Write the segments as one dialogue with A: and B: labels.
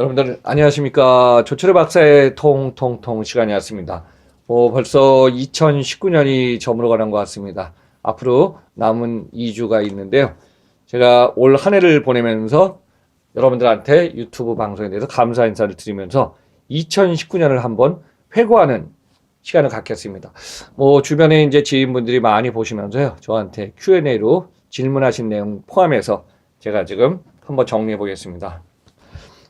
A: 여러분들 안녕하십니까. 조철의 박사의 통통통 시간이 왔습니다. 벌써 2019년이 저물어가는 것 같습니다. 앞으로 남은 2주가 있는데요. 제가 올 한 해를 보내면서 여러분들한테 유튜브 방송에 대해서 감사 인사를 드리면서 2019년을 한번 회고하는 시간을 갖겠습니다. 주변에 이제 지인분들이 많이 보시면서요. 저한테 Q&A로 질문하신 내용 포함해서 제가 지금 한번 정리해 보겠습니다.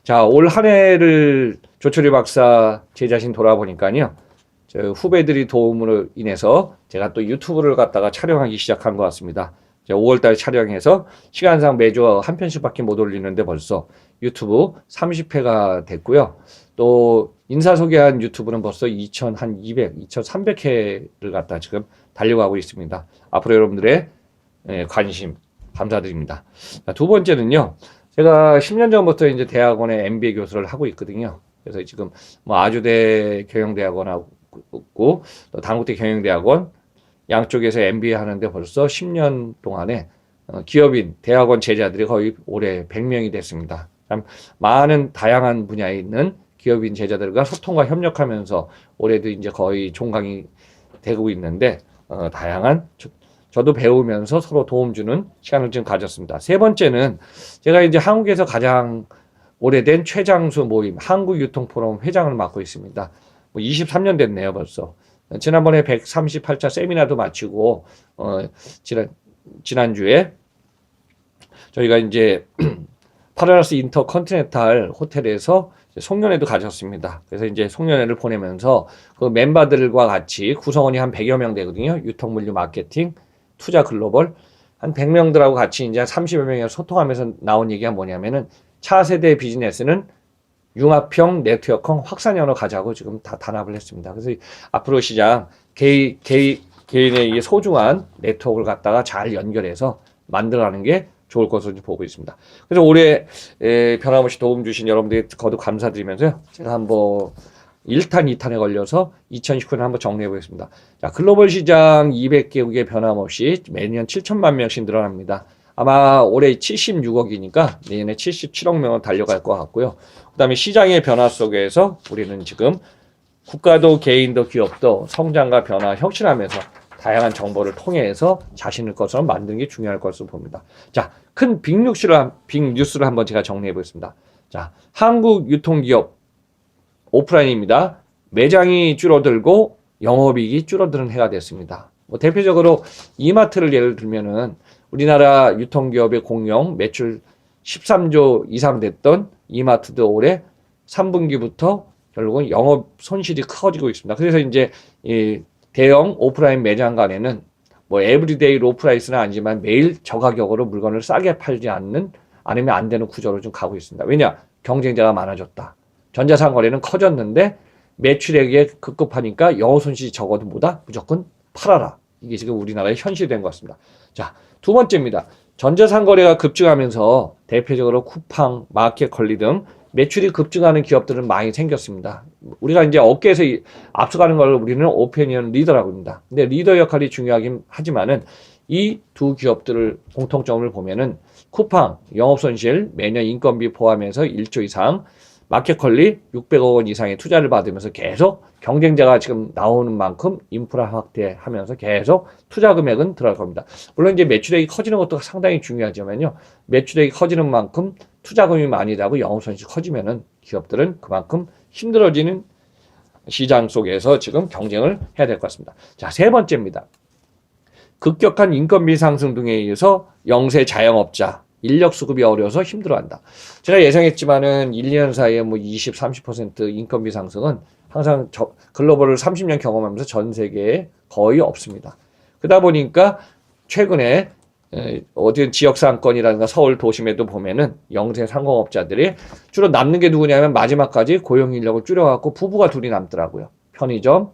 A: 자, 올 한 해를 조철희 박사 제 자신 돌아보니까요. 저 후배들이 도움으로 인해서 제가 또 유튜브를 갖다가 촬영하기 시작한 것 같습니다. 5월달에 촬영해서 시간상 매주 한 편씩밖에 못 올리는데 벌써 유튜브 30회가 됐고요. 또 인사 소개한 유튜브는 벌써 2,300회를 갖다 지금 달려가고 있습니다. 앞으로 여러분들의 관심 감사드립니다. 두 번째는요. 제가 10년 전부터 이제 대학원에 MBA 교수를 하고 있거든요. 그래서 지금 아주대 경영대학원하고 또 단국대 경영대학원 양쪽에서 MBA 하는데 벌써 10년 동안에 기업인 대학원 제자들이 거의 올해 100명이 됐습니다. 참 많은 다양한 분야에 있는 기업인 제자들과 소통과 협력하면서 올해도 이제 거의 종강이 되고 있는데 다양한 저도 배우면서 서로 도움 주는 시간을 지금 가졌습니다. 세 번째는 제가 이제 한국에서 가장 오래된 최장수 모임 한국유통포럼 회장을 맡고 있습니다. 23년 됐네요, 벌써. 지난번에 138차 세미나도 마치고 지난주에 저희가 이제 파라나스 인터컨티넨탈 호텔에서 송년회도 가졌습니다. 그래서 이제 송년회를 보내면서 그 멤버들과 같이 구성원이 한 100여 명 되거든요. 유통물류 마케팅 투자 글로벌 한 100명들하고 같이 이제 30여 명이 소통하면서 나온 얘기가 뭐냐면은 차세대 비즈니스는 융합형 네트워크 확산형으로 가자고 지금 다 단합을 했습니다. 그래서 앞으로 시장 개인의 이 소중한 네트워크를 갖다가 잘 연결해서 만들어가는 게 좋을 것으로 보고 있습니다. 그래서 올해 변함없이 도움 주신 여러분들께 거듭 감사드리면서요. 제가 한번 1탄, 2탄에 걸려서 2019년 한번 정리해 보겠습니다. 자, 글로벌 시장 200개국에 변함없이 매년 7천만 명씩 늘어납니다. 아마 올해 76억이니까 내년에 77억 명은 달려갈 것 같고요. 그 다음에 시장의 변화 속에서 우리는 지금 국가도 개인도 기업도 성장과 변화, 혁신하면서 다양한 정보를 통해서 자신의 것으로 만드는 게 중요할 것으로 봅니다. 자, 큰 빅뉴스를 한번 제가 정리해 보겠습니다. 자, 한국 유통기업 오프라인입니다. 매장이 줄어들고 영업이익이 줄어드는 해가 됐습니다. 대표적으로 이마트를 예를 들면은 우리나라 유통기업의 공영 매출 13조 이상 됐던 이마트도 올해 3분기부터 결국은 영업 손실이 커지고 있습니다. 그래서 이제 이 대형 오프라인 매장 간에는 에브리데이 로 프라이스는 아니지만 매일 저가격으로 물건을 싸게 팔지 않으면 안 되는 구조로 좀 가고 있습니다. 왜냐? 경쟁자가 많아졌다. 전자상거래는 커졌는데 매출액이 급급하니까 영업 손실이 적어도 무조건 팔아라. 이게 지금 우리나라의 현실이 된 것 같습니다. 자, 두 번째입니다. 전자상거래가 급증하면서 대표적으로 쿠팡, 마켓컬리 등 매출이 급증하는 기업들은 많이 생겼습니다. 우리가 이제 업계에서 앞서가는 걸 우리는 오피니언 리더라고 합니다. 근데 리더 역할이 중요하긴 하지만은 이 두 기업들을 공통점을 보면은 쿠팡 영업손실 매년 인건비 포함해서 1조 이상 마켓컬리 600억 원 이상의 투자를 받으면서 계속 경쟁자가 지금 나오는 만큼 인프라 확대하면서 계속 투자 금액은 들어갈 겁니다. 물론 이제 매출액이 커지는 것도 상당히 중요하지만요. 매출액이 커지는 만큼 투자금이 많이 나고 영업 손실이 커지면은 기업들은 그만큼 힘들어지는 시장 속에서 지금 경쟁을 해야 될 것 같습니다. 자, 세 번째입니다. 급격한 인건비 상승 등에 의해서 영세 자영업자 인력 수급이 어려워서 힘들어한다. 제가 예상했지만은 1, 2년 사이에 20, 30% 인건비 상승은 항상 글로벌을 30년 경험하면서 전 세계에 거의 없습니다. 그러다 보니까 최근에 어디 지역 상권이라든가 서울 도심에도 보면은 영세 상공업자들이 주로 남는 게 누구냐면 마지막까지 고용 인력을 줄여갖고 부부가 둘이 남더라고요. 편의점,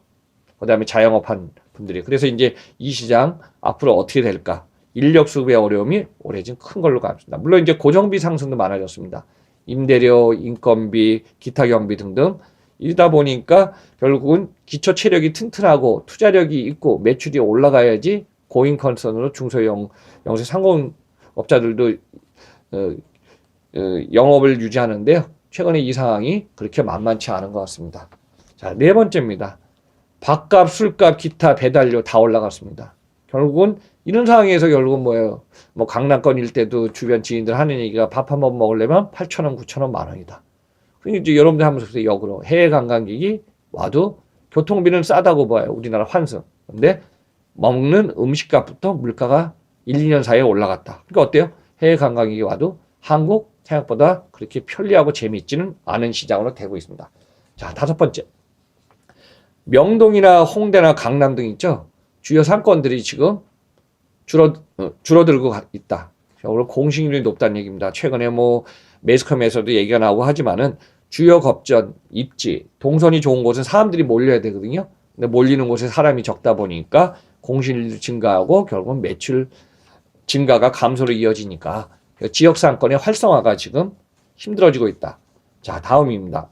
A: 그다음에 자영업한 분들이. 그래서 이제 이 시장 앞으로 어떻게 될까? 인력 수급의 어려움이 올해 좀 큰 걸로 가겠습니다. 물론 이제 고정비 상승도 많아졌습니다. 임대료, 인건비, 기타 경비 등등. 이러다 보니까 결국은 기초 체력이 튼튼하고 투자력이 있고 매출이 올라가야지 고인 컨선으로 영세 상공업자들도 영업을 유지하는데요. 최근에 이 상황이 그렇게 만만치 않은 것 같습니다. 자, 네 번째입니다. 밥값, 술값, 기타, 배달료 다 올라갔습니다. 결국은 이런 상황에서 결국은 뭐예요? 뭐 강남권 일대도 주변 지인들 하는 얘기가 밥 한 번 먹으려면 8,000원, 9,000원, 만 원이다. 그러니까 이제 여러분들 한번 보세요. 역으로 해외 관광객이 와도 교통비는 싸다고 봐요. 우리나라 환승. 근데 먹는 음식값부터 물가가 1, 2년 사이에 올라갔다. 그러니까 어때요? 해외 관광객이 와도 한국 생각보다 그렇게 편리하고 재미있지는 않은 시장으로 되고 있습니다. 자, 다섯 번째. 명동이나 홍대나 강남 등 있죠. 주요 상권들이 지금 줄어들고 있다. 오늘 공식률이 높다는 얘기입니다. 최근에 뭐 매스컴에서도 얘기가 나오고 하지만은 주요 겁전, 입지, 동선이 좋은 곳은 사람들이 몰려야 되거든요. 근데 몰리는 곳에 사람이 적다 보니까 공실률 증가하고 결국은 매출 증가가 감소로 이어지니까 지역 상권의 활성화가 지금 힘들어지고 있다. 자, 다음입니다.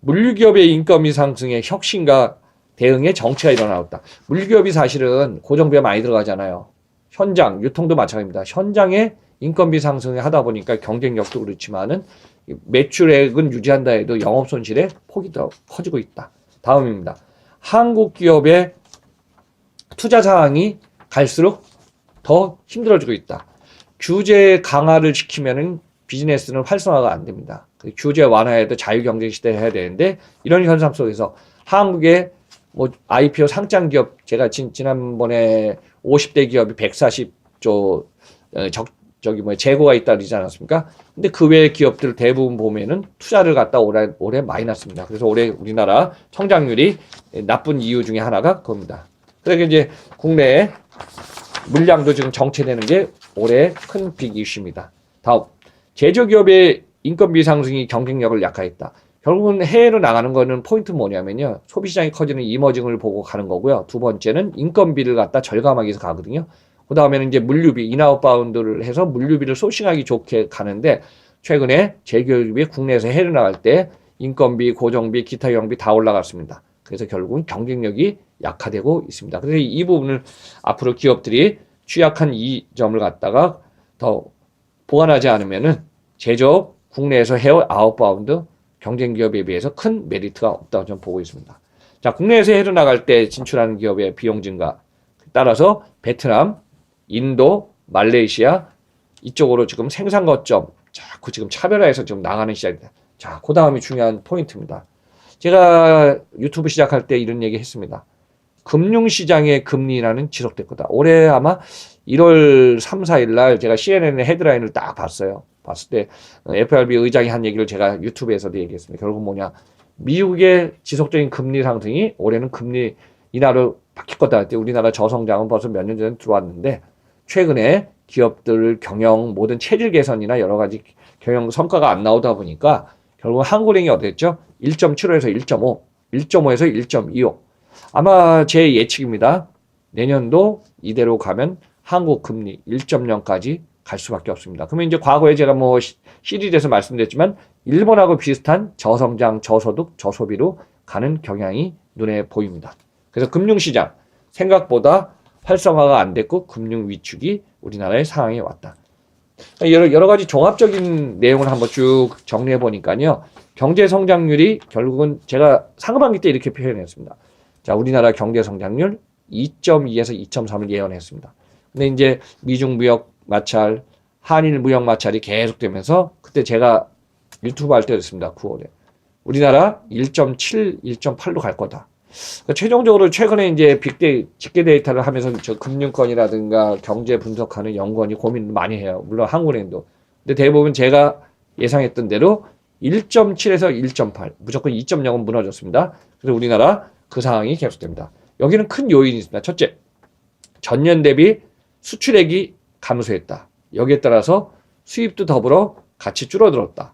A: 물류기업의 인건비 상승에 혁신과 대응에 정체가 일어나왔다. 물류기업이 사실은 고정비가 많이 들어가잖아요. 현장, 유통도 마찬가지입니다. 현장에 인건비 상승을 하다 보니까 경쟁력도 그렇지만은 매출액은 유지한다 해도 영업 손실의 폭이 더 커지고 있다. 다음입니다. 한국 기업의 투자 상황이 갈수록 더 힘들어지고 있다. 규제 강화를 시키면은 비즈니스는 활성화가 안 됩니다. 규제 완화해도 자유경제 시대를 해야 되는데 이런 현상 속에서 한국의 뭐 IPO 상장 기업 제가 지난번에 50대 기업이 140조 재고가 있다 그러지 않았습니까? 근데 그 외의 기업들 대부분 보면은 투자를 갖다 올해 마이너스입니다. 그래서 올해 우리나라 성장률이 나쁜 이유 중에 하나가 그겁니다. 그러니까 이제 국내에 물량도 지금 정체되는 게 올해 큰 빅 이슈입니다. 다음, 제조기업의 인건비 상승이 경쟁력을 약화했다. 결국은 해외로 나가는 거는 포인트 뭐냐면요. 소비시장이 커지는 이머징을 보고 가는 거고요. 두 번째는 인건비를 갖다 절감하기 위해서 가거든요. 그 다음에는 이제 물류비, 인아웃바운드를 해서 물류비를 소싱하기 좋게 가는데 최근에 제조기업이 국내에서 해외로 나갈 때 인건비, 고정비, 기타 경비 다 올라갔습니다. 그래서 결국은 경쟁력이 약화되고 있습니다. 그래서 이 부분을 앞으로 기업들이 취약한 이 점을 갖다가 더 보완하지 않으면은 제조업 국내에서 해외 아웃바운드 경쟁 기업에 비해서 큰 메리트가 없다고 저는 보고 있습니다. 자, 국내에서 해외로 나갈 때 진출하는 기업의 비용 증가. 따라서 베트남, 인도, 말레이시아 이쪽으로 지금 생산 거점 자꾸 지금 차별화해서 지금 나가는 시작이다. 자, 그 다음이 중요한 포인트입니다. 제가 유튜브 시작할 때 이런 얘기 했습니다. 금융시장의 금리 인하는 지속될 거다. 올해 아마 1월 3, 4일 날 제가 CNN의 헤드라인을 딱 봤어요. 봤을 때 FRB 의장이 한 얘기를 제가 유튜브에서도 얘기했습니다. 결국 뭐냐. 미국의 지속적인 금리 상승이 올해는 금리 인하로 바뀔 거다. 우리나라 저성장은 벌써 몇 년 전에 들어왔는데 최근에 기업들 경영 모든 체질 개선이나 여러 가지 경영 성과가 안 나오다 보니까 결국 한국은행이 어땠죠? 1.75에서 1.5, 1.5에서 1.25. 아마 제 예측입니다. 내년도 이대로 가면 한국 금리 1.0까지 갈 수밖에 없습니다. 그러면 이제 과거에 제가 뭐 시리즈에서 말씀드렸지만 일본하고 비슷한 저성장, 저소득, 저소비로 가는 경향이 눈에 보입니다. 그래서 금융시장 생각보다 활성화가 안 됐고 금융 위축이 우리나라의 상황에 왔다. 여러 가지 종합적인 내용을 한번 쭉 정리해 보니까요. 경제 성장률이 결국은 제가 상반기 때 이렇게 표현했습니다. 자, 우리나라 경제 성장률 2.2에서 2.3을 예언했습니다. 근데 이제 미중 무역 마찰, 한일 무역 마찰이 계속되면서 그때 제가 유튜브 할 때 그랬습니다. 9월에. 우리나라 1.7, 1.8로 갈 거다. 그러니까 최종적으로 최근에 이제 집계 데이터를 하면서 저 금융권이라든가 경제 분석하는 연구원이 고민을 많이 해요. 물론 한국은행도. 근데 대부분 제가 예상했던 대로 1.7에서 1.8, 무조건 2.0은 무너졌습니다. 그래서 우리나라 그 상황이 계속됩니다. 여기는 큰 요인이 있습니다. 첫째, 전년 대비 수출액이 감소했다. 여기에 따라서 수입도 더불어 같이 줄어들었다.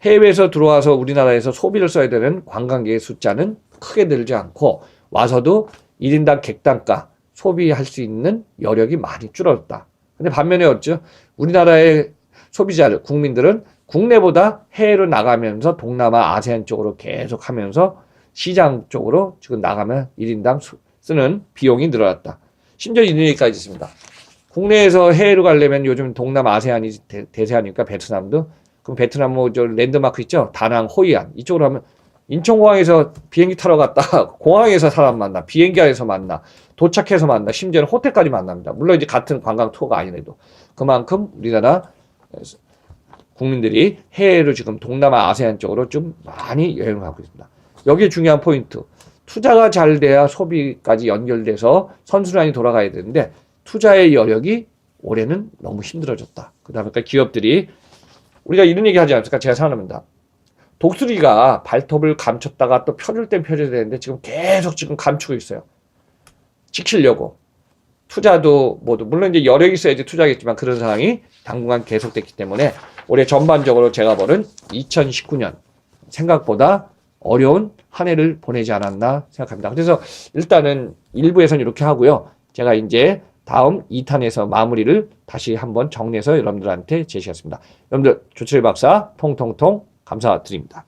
A: 해외에서 들어와서 우리나라에서 소비를 써야 되는 관광객의 숫자는 크게 늘지 않고 와서도 1인당 객단가 소비할 수 있는 여력이 많이 줄어들었다. 근데 반면에 어쩌? 우리나라의 소비자들, 국민들은 국내보다 해외로 나가면서 동남아, 아세안 쪽으로 계속 하면서 시장 쪽으로 지금 나가면 1인당 쓰는 비용이 늘어났다. 심지어 이런 얘기까지 있습니다. 국내에서 해외로 가려면 요즘 동남아, 아세안이 대세하니까 베트남도 그럼 베트남 뭐 저 랜드마크 있죠? 다낭, 호이안 이쪽으로 하면 인천공항에서 비행기 타러 갔다 공항에서 사람 만나, 비행기 안에서 만나, 도착해서 만나, 심지어는 호텔까지 만납니다. 물론 이제 같은 관광 투어가 아니래도 그만큼 우리나라 국민들이 해외로 지금 동남아 아세안 쪽으로 좀 많이 여행을 하고 있습니다. 여기에 중요한 포인트. 투자가 잘 돼야 소비까지 연결돼서 선순환이 돌아가야 되는데 투자의 여력이 올해는 너무 힘들어졌다. 그다음에 기업들이 우리가 이런 얘기 하지 않습니까? 제가 생각합니다. 독수리가 발톱을 감췄다가 또 펴줄 땐 펴줘야 되는데 지금 계속 지금 감추고 있어요. 지키려고. 투자도 모두 물론 이제 여력이 있어야지 투자겠지만 그런 상황이 당분간 계속됐기 때문에 올해 전반적으로 제가 보는 2019년 생각보다 어려운 한 해를 보내지 않았나 생각합니다. 그래서 일단은 1부에서는 이렇게 하고요. 제가 이제 다음 2탄에서 마무리를 다시 한번 정리해서 여러분들한테 제시했습니다. 여러분들 조철 박사 통통통 감사드립니다.